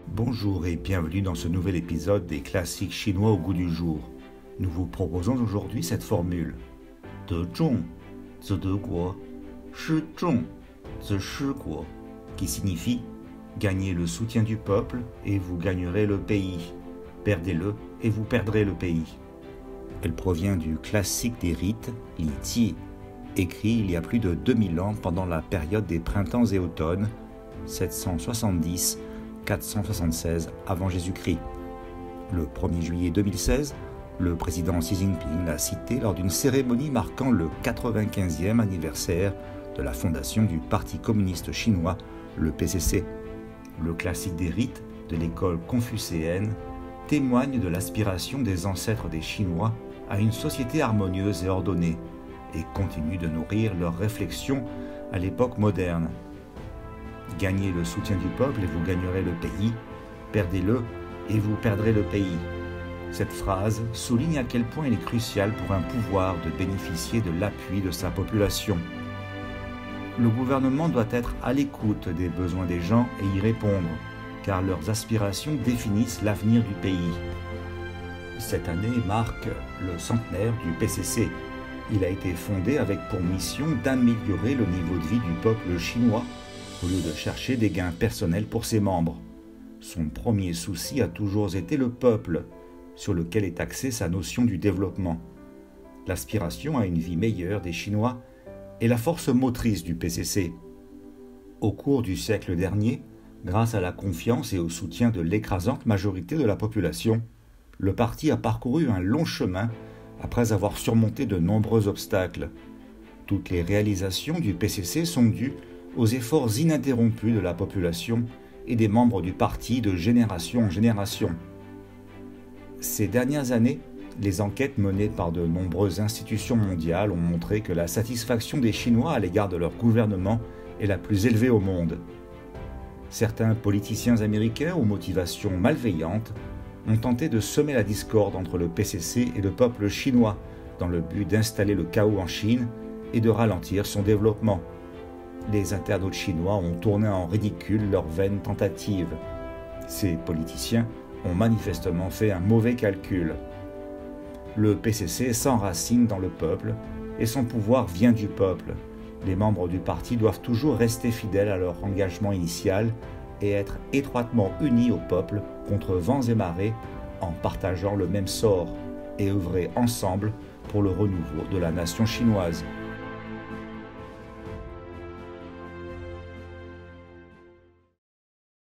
Bonjour et bienvenue dans ce nouvel épisode des classiques chinois au goût du jour. Nous vous proposons aujourd'hui cette formule. De zhong, zi de guo, shi zhong, zi shi guo, qui signifie gagnez le soutien du peuple et vous gagnerez le pays. Perdez-le et vous perdrez le pays. Elle provient du classique des rites, Li Ji, écrit il y a plus de 2000 ans pendant la période des printemps et automnes, 770-476 avant Jésus-Christ. Le 1er juillet 2016, le président Xi Jinping l'a cité lors d'une cérémonie marquant le 95e anniversaire de la fondation du Parti communiste chinois, le PCC. Le classique des rites de l'école confucéenne témoigne de l'aspiration des ancêtres des Chinois à une société harmonieuse et ordonnée, et continue de nourrir leurs réflexions à l'époque moderne. Gagnez le soutien du peuple et vous gagnerez le pays, perdez-le et vous perdrez le pays. Cette phrase souligne à quel point il est crucial pour un pouvoir de bénéficier de l'appui de sa population. Le gouvernement doit être à l'écoute des besoins des gens et y répondre, car leurs aspirations définissent l'avenir du pays. Cette année marque le centenaire du PCC. Il a été fondé avec pour mission d'améliorer le niveau de vie du peuple chinois au lieu de chercher des gains personnels pour ses membres. Son premier souci a toujours été le peuple, sur lequel est axée sa notion du développement. L'aspiration à une vie meilleure des Chinois est la force motrice du PCC. Au cours du siècle dernier, grâce à la confiance et au soutien de l'écrasante majorité de la population, le parti a parcouru un long chemin après avoir surmonté de nombreux obstacles. Toutes les réalisations du PCC sont dues aux efforts ininterrompus de la population et des membres du parti de génération en génération. Ces dernières années, les enquêtes menées par de nombreuses institutions mondiales ont montré que la satisfaction des Chinois à l'égard de leur gouvernement est la plus élevée au monde. Certains politiciens américains aux motivations malveillantes ont tenté de semer la discorde entre le PCC et le peuple chinois dans le but d'installer le chaos en Chine et de ralentir son développement. Les internautes chinois ont tourné en ridicule leurs vaines tentatives. Ces politiciens ont manifestement fait un mauvais calcul. Le PCC s'enracine dans le peuple et son pouvoir vient du peuple. Les membres du parti doivent toujours rester fidèles à leur engagement initial et être étroitement unis au peuple contre vents et marées en partageant le même sort et œuvrer ensemble pour le renouveau de la nation chinoise.